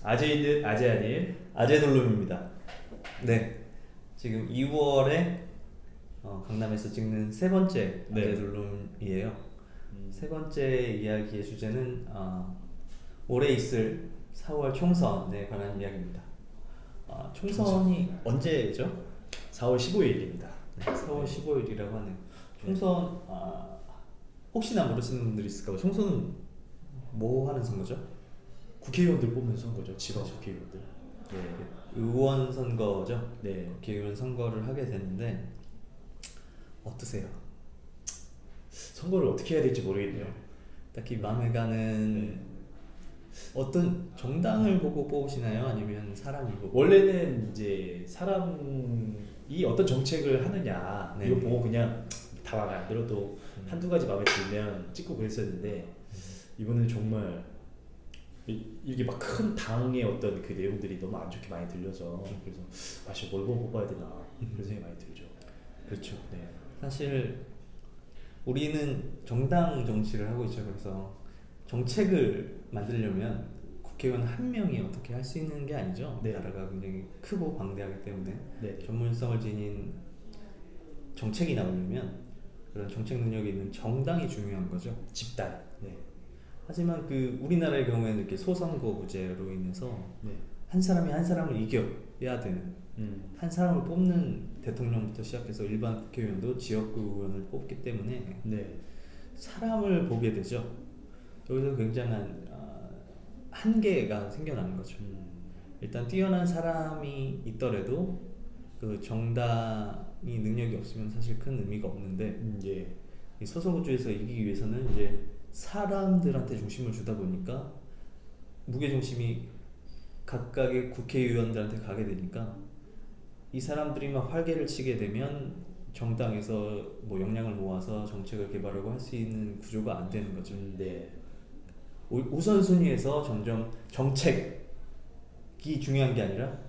아재 있는 아재 아닐. 아재돌룸입니다. 네, 지금 2월에 강남에서 찍는 세 번째 네. 아재돌룸이에요. 세 번째 이야기의 주제는 올해 있을 4월 총선에 관한 이야기입니다. 총선이 언제죠? 4월 15일입니다. 네, 4월 15일이라고 하네요. 총선 혹시나 모르시는 분들이 있을까 봐. 총선은 뭐 하는 선거죠? 국회의원들 뽑는 선거죠. 지방 국회의원들. 네. 의원 선거죠. 네. 국회의원 선거를 하게 됐는데 어떠세요? 선거를 어떻게 해야 될지 모르겠네요. 딱히 마음에 가는 네. 어떤 정당을 보고 뽑으시나요? 아니면 사람을 보고? 원래는 이제 사람이 어떤 정책을 하느냐 네. 이거 보고 그냥 다 마음에 안 들어도 한두 가지 마음에 들면 찍고 그랬었는데 이번에는 정말 이게 막 큰 당의 어떤 그 내용들이 너무 안 좋게 많이 들려서 그래서 뭘 보고 뽑아야 되나 그런 생각이 많이 들죠. 그렇죠. 네. 사실 우리는 정당 정치를 하고 있죠. 그래서 정책을 만들려면 국회의원 한 명이 어떻게 할 수 있는 게 아니죠. 네. 나라가 굉장히 크고 방대하기 때문에 네. 전문성을 지닌 정책이 나오려면 그런 정책 능력이 있는 정당이 중요한 거죠. 집단. 네. 하지만 그 우리나라의 경우에는 이렇게 소선거구제로 인해서 네. 한 사람이 한 사람을 이겨야 되는, 한 사람을 뽑는 대통령부터 시작해서 일반 국회의원도 지역구 의원을 뽑기 때문에 네. 사람을 보게 되죠. 여기서 굉장한 한계가 생겨나는 거죠. 일단 뛰어난 사람이 있더라도 그 정당이 능력이 없으면 사실 큰 의미가 없는데 예. 이 소선거주에서 이기기 위해서는 이제 사람들한테 중심을 주다 보니까 무게중심이 각각의 국회의원들한테 가게 되니까 이 사람들이 막 활개를 치게 되면 정당에서 뭐 역량을 모아서 정책을 개발하고 할 수 있는 구조가 안 되는 거죠. 네. 우선순위에서 점점 정책이 중요한 게 아니라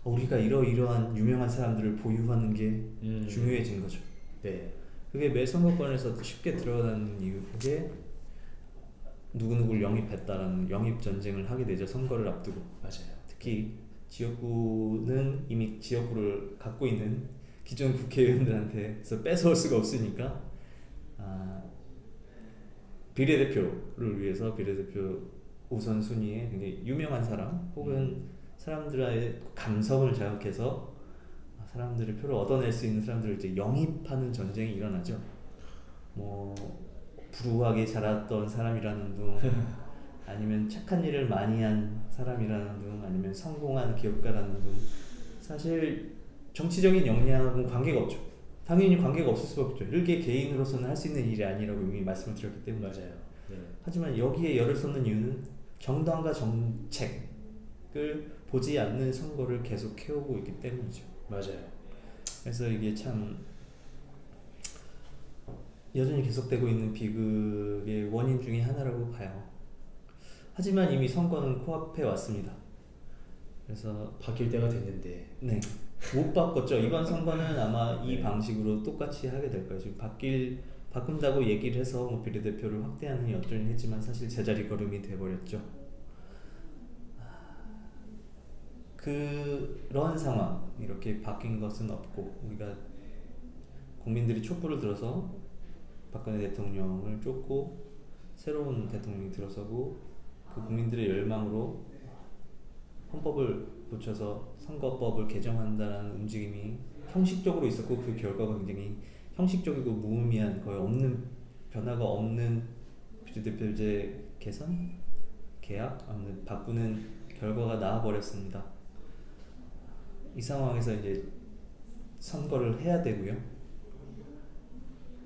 우리가 이러이러한 유명한 사람들을 보유하는 게 중요해진 거죠. 네. 그게 매 선거권에서 쉽게 드러나는 이유에 누구누구를 영입했다라는 영입 전쟁을 하게 되죠. 선거를 앞두고. 맞아요. 특히 지역구는 이미 지역구를 갖고 있는 기존 국회의원들한테서 뺏어올 수가 없으니까 비례대표를 위해서 비례대표 우선순위에 굉장히 유명한 사람 혹은 사람들의 감성을 자극해서 사람들의 표를 얻어낼 수 있는 사람들을 이제 영입하는 전쟁이 일어나죠. 뭐 불우하게 자랐던 사람이라는 둥 아니면 착한 일을 많이 한 사람이라는 둥 아니면 성공한 기업가라는 둥 사실 정치적인 역량은 관계가 없죠. 당연히 관계가 없을 수밖에 없죠. 일개 개인으로서는 할 수 있는 일이 아니라고 이미 말씀을 드렸기 때문에. 맞아요. 네. 하지만 여기에 열을 쏟는 이유는 정당과 정책을 보지 않는 선거를 계속 해오고 있기 때문이죠. 맞아요. 그래서 이게 참 여전히 계속되고 있는 비극의 원인 중에 하나라고 봐요. 하지만 이미 선거는 코앞에 왔습니다. 그래서 바뀔 때가 됐는데. 네, 못 바꿨죠. 이번 선거는 아마 이 방식으로 똑같이 하게 될 거예요. 지금 바꾼다고 얘기를 해서 뭐 비례대표를 확대하느니 어쩌니 했지만 사실 제자리 걸음이 돼버렸죠. 그런 상황, 이렇게 바뀐 것은 없고 우리가 국민들이 촛불을 들어서 박근혜 대통령을 쫓고 새로운 대통령이 들어서고 그 국민들의 열망으로 헌법을 고쳐서 선거법을 개정한다는 움직임이 형식적으로 있었고 그 결과가 굉장히 형식적이고 무의미한 거의 없는 변화가 없는 비례대표제 개선 계약 아무튼 바꾸는 결과가 나와버렸습니다. 이 상황에서 이제 선거를 해야 되고요.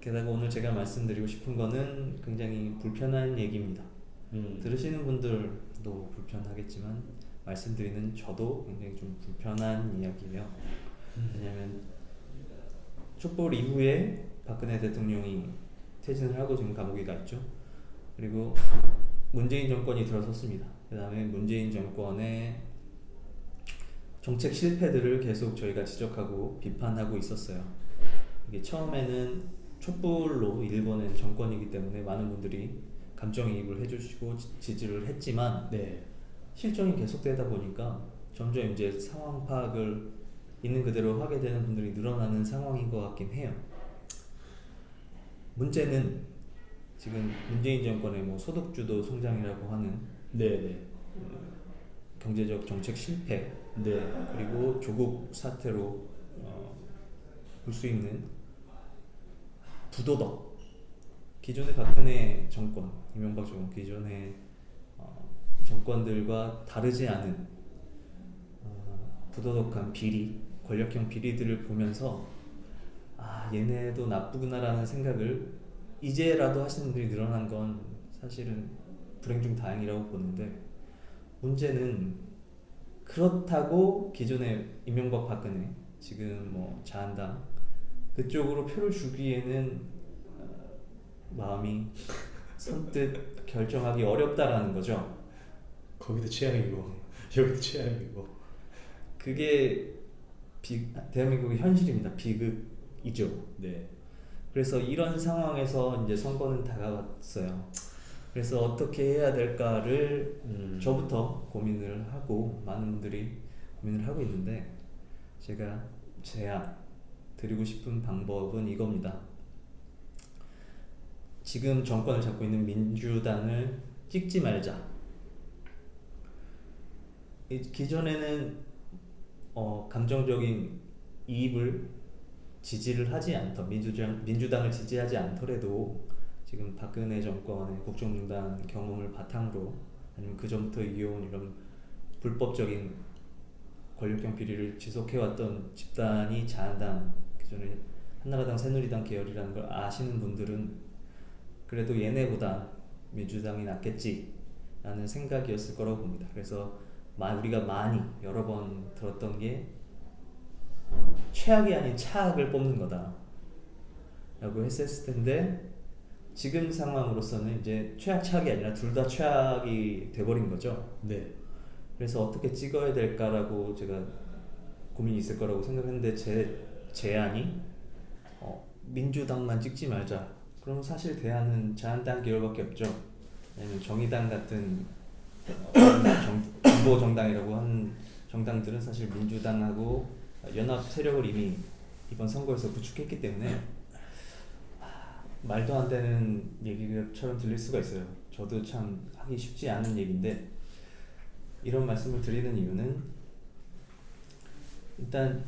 게다가 오늘 제가 말씀드리고 싶은 거는 굉장히 불편한 얘기입니다. 들으시는 분들도 불편하겠지만 말씀드리는 저도 굉장히 좀 불편한 이야기예요. 왜냐하면 촛불 이후에 박근혜 대통령이 퇴진을 하고 지금 감옥에 가 있죠. 그리고 문재인 정권이 들어섰습니다. 그 다음에 문재인 정권의 정책 실패들을 계속 저희가 지적하고 비판하고 있었어요. 이게 처음에는 촛불로 일궈낸 정권이기 때문에 많은 분들이 감정이입을 해주시고 지지를 했지만 네. 실정이 계속되다 보니까 점점 이제 상황 파악을 있는 그대로 하게 되는 분들이 늘어나는 상황인 것 같긴 해요. 문제는 지금 문재인 정권의 뭐 소득주도 성장이라고 하는 네네. 경제적 정책 실패, 네. 그리고 조국 사태로 볼 수 있는 부도덕. 기존의 박근혜 정권, 이명박 정권 기존의 정권들과 다르지 않은 부도덕한 비리, 권력형 비리들을 보면서 얘네도 나쁘구나라는 생각을 이제라도 하시는 분들이 늘어난 건 사실은 불행 중 다행이라고 보는데, 문제는 그렇다고 기존의 이명박 박근혜, 지금 뭐 자한당 그쪽으로 표를 주기에는 마음이 선뜻 결정하기 어렵다라는 거죠. 거기도 취향이고 여기도 취향이고. 그게 대한민국의 현실입니다. 비극이죠. 네. 그래서 이런 상황에서 이제 선거는 다가왔어요. 그래서 어떻게 해야 될까를 저부터 고민을 하고 많은 분들이 고민을 하고 있는데, 제가 드리고 싶은 방법은 이겁니다. 지금 정권을 잡고 있는 민주당을 찍지 말자. 기존에는 감정적인 이입을 지지를 하지 않던 민주당을 지지하지 않더라도 지금 박근혜 정권의 국정농단 경험을 바탕으로, 아니면 그 전부터 이어온 이런 불법적인 권력형 비리를 지속해왔던 집단이 자한당, 기존에 한나라당, 새누리당 계열이라는 걸 아시는 분들은 그래도 얘네보다 민주당이 낫겠지라는 생각이었을 거라고 봅니다. 그래서 우리가 많이 여러 번 들었던 게 최악이 아닌 차악을 뽑는 거다 라고 했었을 텐데, 지금 상황으로서는 이제 최악 차악이 아니라 둘 다 최악이 돼버린 거죠. 네. 그래서 어떻게 찍어야 될까라고 제가 고민이 있을 거라고 생각했는데, 제 제안이 민주당만 찍지 말자. 그럼 사실 대안은 자한당 계열밖에 없죠. 아니면 정의당 같은 진보 정당이라고 하는 정당들은 사실 민주당하고 연합 세력을 이미 이번 선거에서 구축했기 때문에 말도 안 되는 얘기처럼 들릴 수가 있어요. 저도 참 하기 쉽지 않은 얘기인데, 이런 말씀을 드리는 이유는 일단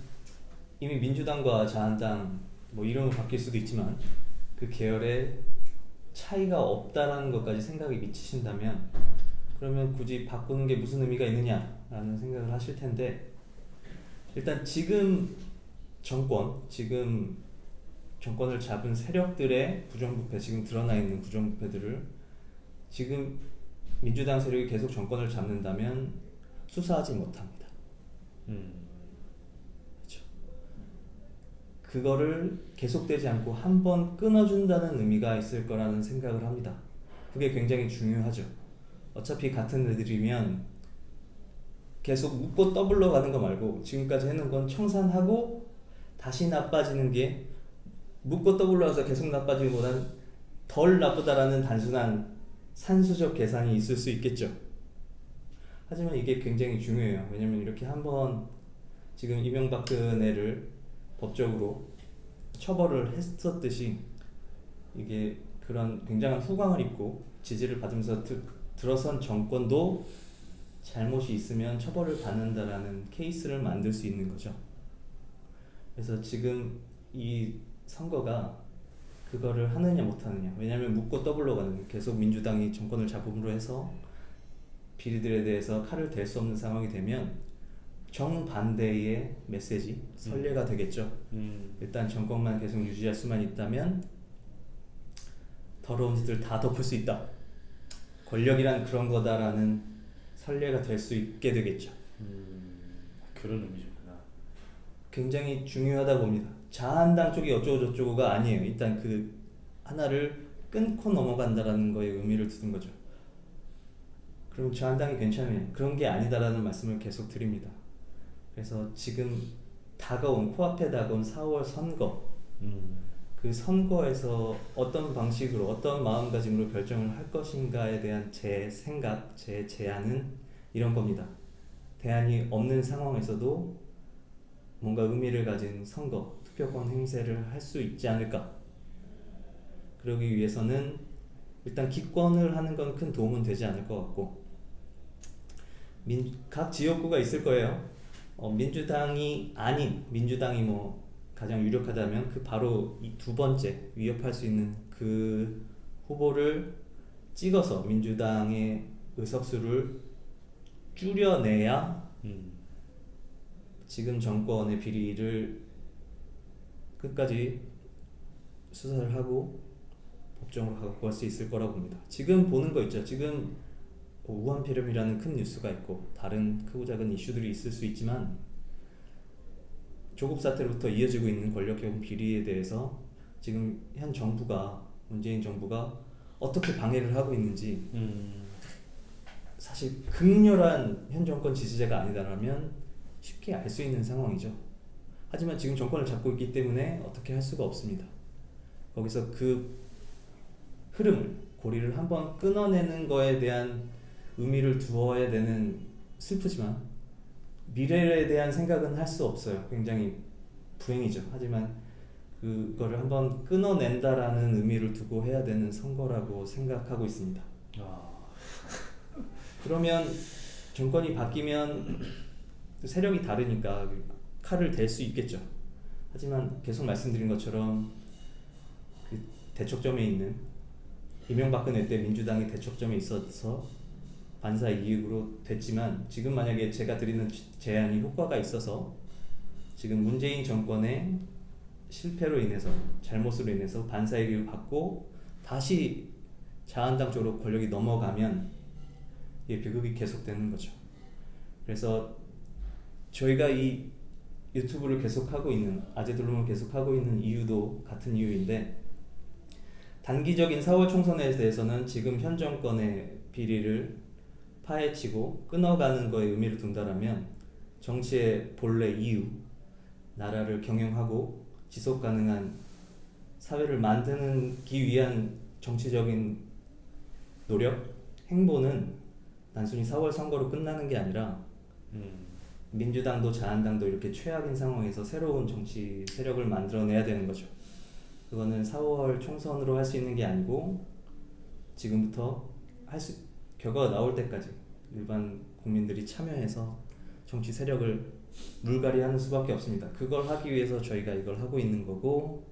이미 민주당과 자한당 뭐 이름은 바뀔 수도 있지만 그 계열에 차이가 없다라는 것까지 생각이 미치신다면, 그러면 굳이 바꾸는 게 무슨 의미가 있느냐라는 생각을 하실 텐데, 일단 지금 정권을 잡은 세력들의 부정부패, 지금 드러나 있는 부정부패들을 지금 민주당 세력이 계속 정권을 잡는다면 수사하지 못합니다. 그렇죠. 그거를 계속되지 않고 한 번 끊어준다는 의미가 있을 거라는 생각을 합니다. 그게 굉장히 중요하죠. 어차피 같은 애들이면 계속 묻고 떠블러 가는 거 말고 지금까지 해놓은 건 청산하고 다시 나빠지는 게, 묻고 떠블러서 계속 나빠지는 것보다는 덜 나쁘다라는 단순한 산수적 계산이 있을 수 있겠죠. 하지만 이게 굉장히 중요해요. 왜냐면 이렇게 한번 지금 이명박근혜를 법적으로 처벌을 했었듯이 이게 그런 굉장한 후광을 입고 지지를 받으면서 들어선 정권도 잘못이 있으면 처벌을 받는다라는 케이스를 만들 수 있는 거죠. 그래서 지금 이 선거가 그거를 하느냐 못하느냐. 왜냐하면 묻고 떠블러 가는, 계속 민주당이 정권을 잡음으로 해서 비리들에 대해서 칼을 댈 수 없는 상황이 되면 정반대의 메시지, 선례가 되겠죠. 일단 정권만 계속 유지할 수만 있다면 더러운 짓을 다 덮을 수 있다. 권력이란 그런 거다라는 선례가 될 수 있게 되겠죠. 그런 의미구나. 굉장히 중요하다 봅니다. 자한당 쪽이 어쩌고 저쩌고가 아니에요. 일단 그 하나를 끊고 넘어간다라는 거에 의미를 두는 거죠. 그럼 자한당이 괜찮으냐? 그런 게 아니다라는 말씀을 계속 드립니다. 그래서 지금 코앞에 다가온 4월 선거, 그 선거에서 어떤 방식으로, 어떤 마음가짐으로 결정을 할 것인가에 대한 제 생각, 제 제안은 이런 겁니다. 대안이 없는 상황에서도 뭔가 의미를 가진 선거, 투표권 행사를 할 수 있지 않을까. 그러기 위해서는 일단 기권을 하는 건 큰 도움은 되지 않을 것 같고, 각 지역구가 있을 거예요. 민주당이 아닌, 민주당이 뭐 가장 유력하다면 그 바로 이 두 번째 위협할 수 있는 그 후보를 찍어서 민주당의 의석수를 줄여내야 지금 정권의 비리를 끝까지 수사를 하고 법정으로 갖고 갈 수 있을 거라고 봅니다. 지금 보는 거 있죠. 지금 우한폐렴이라는 큰 뉴스가 있고 다른 크고 작은 이슈들이 있을 수 있지만, 조국 사태로부터 이어지고 있는 권력형 비리에 대해서 지금 현 정부가, 문재인 정부가 어떻게 방해를 하고 있는지 사실 극렬한 현 정권 지지자가 아니다라면 쉽게 알 수 있는 상황이죠. 하지만 지금 정권을 잡고 있기 때문에 어떻게 할 수가 없습니다. 거기서 그 흐름을, 고리를 한번 끊어내는 거에 대한 의미를 두어야 되는, 슬프지만 미래에 대한 생각은 할 수 없어요. 굉장히 불행이죠. 하지만 그거를 한번 끊어낸다라는 의미를 두고 해야 되는 선거라고 생각하고 있습니다. 그러면 정권이 바뀌면 세력이 다르니까 칼을 댈 수 있겠죠. 하지만 계속 말씀드린 것처럼 그 대척점에 있는, 이명박근혜 때 민주당이 대척점에 있어서 반사 이익으로 됐지만, 지금 만약에 제가 드리는 제안이 효과가 있어서 지금 문재인 정권의 실패로 인해서, 잘못으로 인해서 반사 이익을 받고 다시 자한당 쪽으로 권력이 넘어가면 이 비극이 계속되는 거죠. 그래서 저희가 이 유튜브를 계속하고 있는, 아재들론을 계속하고 있는 이유도 같은 이유인데, 단기적인 4월 총선에 대해서는 지금 현 정권의 비리를 파헤치고 끊어가는 거에 의미를 둔다라면, 정치의 본래 이유, 나라를 경영하고 지속 가능한 사회를 만드기 위한 정치적인 노력, 행보는 단순히 4월 선거로 끝나는 게 아니라 민주당도 자한당도 이렇게 최악인 상황에서 새로운 정치 세력을 만들어내야 되는 거죠. 그거는 4월 총선으로 할 수 있는 게 아니고 지금부터 결과가 나올 때까지 일반 국민들이 참여해서 정치 세력을 물갈이하는 수밖에 없습니다. 그걸 하기 위해서 저희가 이걸 하고 있는 거고,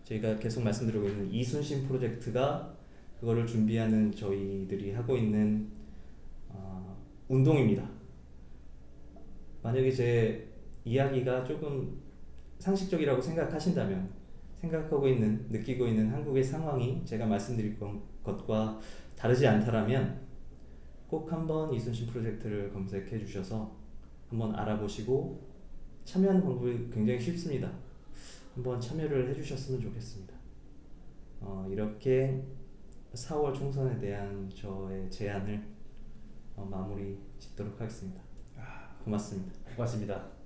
저희가 계속 말씀드리고 있는 이순신 프로젝트가 그거를 준비하는 저희들이 하고 있는 운동입니다. 만약에 제 이야기가 조금 상식적이라고 생각하신다면, 생각하고 있는, 느끼고 있는 한국의 상황이 제가 말씀드릴 것과 다르지 않다라면 꼭 한번 이순신 프로젝트를 검색해 주셔서 한번 알아보시고, 참여하는 방법이 굉장히 쉽습니다. 한번 참여를 해주셨으면 좋겠습니다. 이렇게 4월 총선에 대한 저의 제안을 마무리 짓도록 하겠습니다. 고맙습니다. 고맙습니다.